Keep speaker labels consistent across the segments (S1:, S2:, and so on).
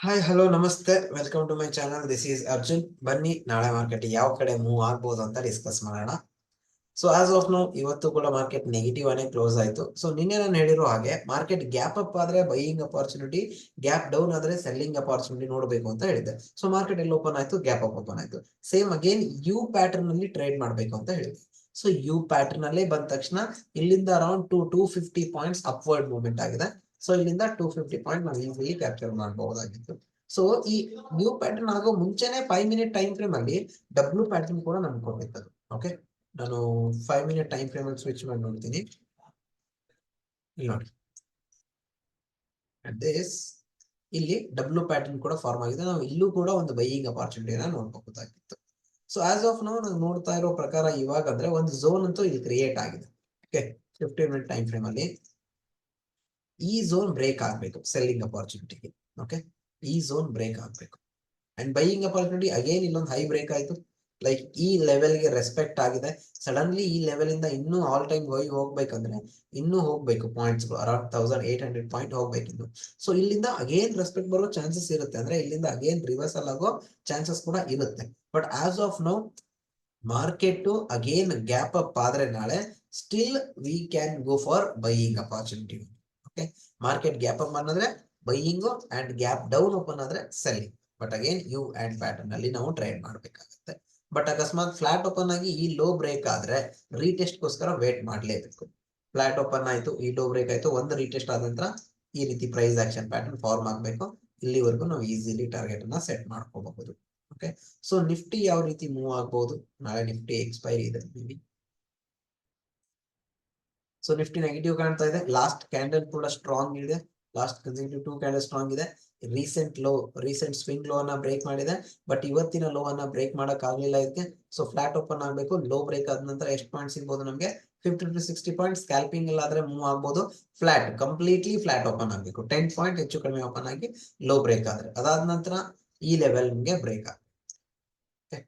S1: Hi hello ನಮಸ್ತೆ welcome to my channel. This is Arjun. ಬನ್ನಿ ನಾಳೆ ಮಾರ್ಕೆಟ್ ಯಾವ ಕಡೆ ಮೂವ್ ಆಗ್ಬೋದು ಅಂತ ಡಿಸ್ಕಸ್ ಮಾಡೋಣ. ಸೊ ಆಸ್ ಆಫ್ ನೋ ಇವತ್ತು ಕೂಡ ಮಾರ್ಕೆಟ್ ನೆಗೆಟಿವ್ ಆಗಿ ಕ್ಲೋಸ್ ಆಯ್ತು. ಸೊ ನಿನ್ನೆ ನಾನು ಹೇಳಿರೋ ಹಾಗೆ ಮಾರ್ಕೆಟ್ ಗ್ಯಾಪ್ ಅಪ್ ಆದ್ರೆ ಬೈಯಿಂಗ್ ಅಪಾರ್ಚುನಿಟಿ, ಗ್ಯಾಪ್ ಡೌನ್ ಆದ್ರೆ ಸೆಲ್ಲಿಂಗ್ ಅಪಾರ್ಚುನಿಟಿ ನೋಡಬೇಕು ಅಂತ ಹೇಳಿದೆ. ಸೊ ಮಾರ್ಕೆಟ್ ಎಲ್ಲಿ ಓಪನ್ ಆಯ್ತು? ಗ್ಯಾಪ್ ಅಪ್ ಓಪನ್ ಆಯ್ತು. ಸೇಮ್ ಅಗೇನ್ ಯು ಪ್ಯಾಟರ್ನ್ ಅಲ್ಲಿ ಟ್ರೇಡ್ ಮಾಡಬೇಕು ಅಂತ ಹೇಳಿದೆ. ಸೊ ಯು ಪ್ಯಾಟರ್ನ್ ಅಲ್ಲೇ ಬಂದ ತಕ್ಷಣ ಇಲ್ಲಿಂದ ಅರೌಂಡ್ 250 ಪಾಯಿಂಟ್ಸ್ ಅಪ್ವರ್ಡ್ ಮೂವ್ಮೆಂಟ್ ಆಗಿದೆ. ಸೊ ಇಲ್ಲಿಂದ 250 ಪಾಯಿಂಟ್ ನಾವು ಈಸಿಲಿ ಕ್ಯಾಪ್ಚರ್ ಮಾಡಬಹುದಾಗಿತ್ತು. ಸೊ ಈ ನ್ಯೂ ಪ್ಯಾಟರ್ನ್ ಆಗೋ ಮುಂಚೆನೆ 5 ಮಿನಿಟ್ ಟೈಮ್ ಫ್ರೇಮ್ ಅಲ್ಲಿ ಡಬ್ಲ್ಯೂ ಪ್ಯಾಟರ್ನ್ ಕೂಡ ನಮ್ಗೆ ಕೊಟ್ಟಿತ್ತು. ಓಕೆ, ನಾನು 5 ಮಿನಿಟ್ ಟೈಮ್ ಫ್ರೇಮ್ ಅಲ್ಲಿ ಸ್ವಿಚ್ ಮಾಡಿ ನೋಡ್ತೀನಿ. ಇಲ್ಲಿ ನೋಡಿ, ಇಲ್ಲಿ ಡಬ್ಲ್ಯೂ ಪ್ಯಾಟರ್ನ್ ಕೂಡ ಫಾರ್ಮ್ ಆಗಿದೆ. ನಾವು ಇಲ್ಲೂ ಕೂಡ ಒಂದು ಬೈಯಿಂಗ್ ಅಪಾರ್ಚುನಿಟಿನ ನೋಡ್ಬಹುದಾಗಿತ್ತು. ಸೊ ಆಸ್ ಆಫ್ ನಾವು ನೋಡ್ತಾ ಇರೋ ಪ್ರಕಾರ ಇವಾಗ ಅಂದ್ರೆ ಒಂದು ಝೋನ್ ಅಂತೂ ಇಲ್ಲಿ ಕ್ರಿಯೇಟ್ ಆಗಿದೆ. ಓಕೆ, 15 ಮಿನಿಟ್ ಟೈಮ್ ಫ್ರೇಮ್ ಅಲ್ಲಿ ಈ ಝೋನ್ ಬ್ರೇಕ್ ಆಗ್ಬೇಕು ಸೆಲ್ಲಿಂಗ್ ಅಪಾರ್ಚುನಿಟಿಗೆ. ಓಕೆ, ಈ ಝೋನ್ ಬ್ರೇಕ್ ಆಗ್ಬೇಕು ಅಂಡ್ ಬೈಯಿಂಗ್ ಅಪಾರ್ಚುನಿಟಿ ಅಗೇನ್ ಇಲ್ಲೊಂದು ಹೈ ಬ್ರೇಕ್ ಆಯ್ತು. ಲೈಕ್ ಈ ಲೆವೆಲ್ಗೆ ರೆಸ್ಪೆಕ್ಟ್ ಆಗಿದೆ. ಸಡನ್ಲಿ ಈ ಲೆವೆಲ್ ಇಂದ ಇನ್ನೂ ಆಲ್ ಟೈಮ್ ಹೋಗ್ಬೇಕಂದ್ರೆ ಇನ್ನೂ ಹೋಗ್ಬೇಕು ಪಾಯಿಂಟ್ಸ್ ಅರೌಂಡ್ 1800 ಪಾಯಿಂಟ್ ಹೋಗ್ಬೇಕಿತ್ತು. ಸೊ ಇಲ್ಲಿಂದ ಅಗೇನ್ ರೆಸ್ಪೆಕ್ಟ್ ಬರೋ ಚಾನ್ಸಸ್ ಇರುತ್ತೆ. ಅಂದ್ರೆ ಇಲ್ಲಿಂದ ಅಗೇನ್ ರಿವರ್ಸಲ್ ಆಗೋ ಚಾನ್ಸಸ್ ಕೂಡ ಇರುತ್ತೆ. But as of no market again gap up ಆದ್ರೆ ನಾಳೆ still we can go for buying opportunity. Okay, market gap up ಅನ್ನೋದ್ರೆ buying and gap down open ಆದ್ರೆ selling. But again you and pattern ಅಲ್ಲಿ ನಾವು trade ಮಾಡ್ಬೇಕಾಗುತ್ತೆ. But ಅಕಸ್ಮಾತ್ flat open ಆಗಿ ಈ ಲೋ ಬ್ರೇಕ್ ಆದ್ರೆ ರೀಟೆಸ್ಟ್ ಗೋಸ್ಕರ ವೇಟ್ ಮಾಡ್ಲೇಬೇಕು. ಫ್ಲಾಟ್ ಓಪನ್ ಆಯ್ತು, ಈ ಲೋ ಬ್ರೇಕ್ ಆಯ್ತು, ಒಂದು ರೀಟೆಸ್ಟ್ ಆದ ನಂತರ ಈ ರೀತಿ ಪ್ರೈಸ್ ಆಕ್ಷನ್ ಪ್ಯಾಟರ್ನ್ ಫಾರ್ಮ್ ಆಗ್ಬೇಕು. ಇಲ್ಲಿವರೆಗೂ ನಾವು ಈಸಿಲಿ ಟಾರ್ಗೆಟ್ ಅನ್ನ ಸೆಟ್ ಮಾಡ್ಕೋಬಹುದು. ಓಕೆ, ಸೊ ನಿಫ್ಟಿ ಯಾವ ರೀತಿ ಮೂವ್ ಆಗ್ಬಹುದು? ನಾಳೆ ನಿಫ್ಟಿ ಎಕ್ಸ್ಪೈರಿ ಇದೆ. ಸೊ ನಿಫ್ಟಿ ನೆಗೆಟಿವ್ ಕಾಣ್ತಾ ಇದೆ. ಲಾಸ್ಟ್ ಕ್ಯಾಂಡಲ್ ಕೂಡ ಸ್ಟ್ರಾಂಗ್ ಇದೆ. ಲಾಸ್ಟ್ ಕನ್ಸಿಕ್ಯೂಟಿವ್ 2 ಕ್ಯಾಂಡಲ್ ಸ್ಟ್ರಾಂಗ್ ಇದೆ. ರೀಸೆಂಟ್ ಸ್ವಿಂಗ್ ಲೋ ಅನ್ನ ಬ್ರೇಕ್ ಮಾಡಿದೆ. ಬಟ್ ಇವತ್ತಿನ ಲೋ ಅನ್ನ ಬ್ರೇಕ್ ಮಾಡಕ್ ಆಗ್ಲಿಲ್ಲ ಇದಕ್ಕೆ. ಸೊ ಫ್ಲಾಟ್ ಓಪನ್ ಆಗ್ಬೇಕು. ಲೋ ಬ್ರೇಕ್ ಆದ ನಂತರ ಎಷ್ಟು ಪಾಯಿಂಟ್ ಸಿಗ್ಬೋದು ನಮಗೆ? 50 to 60 ಪಾಯಿಂಟ್. ಸ್ಕ್ಯಾಲ್ಪಿಂಗ್ ಆದ್ರೆ ಮೂವ್ ಆಗ್ಬೋದು. ಫ್ಲಾಟ್ ಕಂಪ್ಲೀಟ್ಲಿ ಫ್ಲಾಟ್ ಓಪನ್ ಆಗ್ಬೇಕು. 10 ಪಾಯಿಂಟ್ ಹೆಚ್ಚು ಕಡಿಮೆ ಓಪನ್ ಆಗಿ ಲೋ ಬ್ರೇಕ್ ಆದ್ರೆ ಅದಾದ ನಂತರ ಈ ಲೆವೆಲ್ ನಿಮಗೆ ಬ್ರೇಕ್ ಆಗುತ್ತೆ.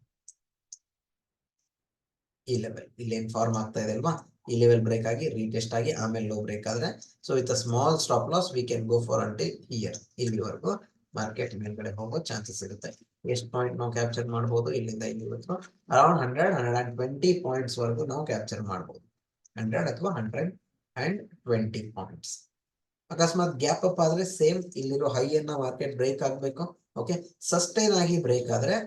S1: ಈ ಲೆವೆಲ್ ಇಲ್ಲಿ ಏನ್ ಫಾರ್ಮ್ ಆಗ್ತಾ ಇದೆ ಅಲ್ವಾ, ಈ ಲೆವೆಲ್ ಬ್ರೇಕ್ ಆಗಿ ರೀಟೆಸ್ಟ್ ಆಗಿ ಆಮೇಲೆ ಲೋ ಬ್ರೇಕ್ ಆದ್ರೆ so with small stop loss V can go for until here. ಇಲ್ಲಿವರೆಗೂ ಮಾರ್ಕೆಟ್ ಮೇಲ್ಗಡೆ ಹೋಗೋ ಚಾನ್ಸಸ್ ಇರುತ್ತೆ. ಎಷ್ಟು ಪಾಯಿಂಟ್ ನಾವು ಕ್ಯಾಪ್ಚರ್ ಮಾಡಬಹುದು? ಇಲ್ಲಿಂದ ಇಲ್ಲಿವರೆಗೂ ಅರೌಂಡ್ 100-120 ಪಾಯಿಂಟ್ಸ್ ವರೆಗೂ ನಾವು ಕ್ಯಾಪ್ಚರ್ ಮಾಡಬಹುದು. 100 ಅಥವಾ 120 ಪಾಯಿಂಟ್ಸ್. ಅಕಸ್ಮಾತ್ ಗ್ಯಾಪ್ ಅಪ್ ಆದ್ರೆ ಸೇಮ್ ಇಲ್ಲಿರೋ ಹೈ ಅನ್ನ ಮಾರ್ಕೆಟ್ ಬ್ರೇಕ್ ಆಗ್ಬೇಕು. ಓಕೆ, ಸಸ್ಟೈನ್ ಆಗಿ ಬ್ರೇಕ್ ಆದ್ರೆ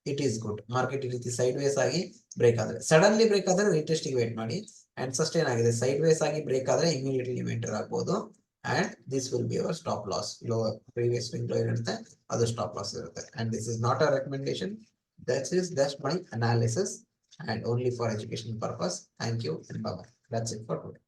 S1: ಇಟ್ ಈಸ್ ಗುಡ್. ಮಾರ್ಕೆಟ್ ಈ ರೀತಿ ಸೈಡ್ ವೇಸ್ ಆಗಿ ಬ್ರೇಕ್ ಆದ್ರೆ, ಸಡನ್ಲಿ ಬ್ರೇಕ್ ಆದ್ರೆ ರೀಟೆಸ್ಟ್ ಗೆ ವೇಟ್ ಮಾಡಿ. ಅಂಡ್ ಸಸ್ಟೈನ್ ಆಗಿದೆ ಸೈಡ್ ವೇಸ್ ಆಗಿ ಬ್ರೇಕ್ ಆದ್ರೆ ಇಮಿಡಿಯೇಟ್ಲಿ ಎಂಟರ್ ಆಗ್ಬೋದು. And this will be our stop loss. Low previous swing low ಇರುತ್ತೆ, ಅದು ಸ್ಟಾಪ್ ಲಾಸ್ ಇರುತ್ತೆ. And this is not a recommendation, that is just my analysis and only for educational purpose. Thank you and bye bye. That's it for today.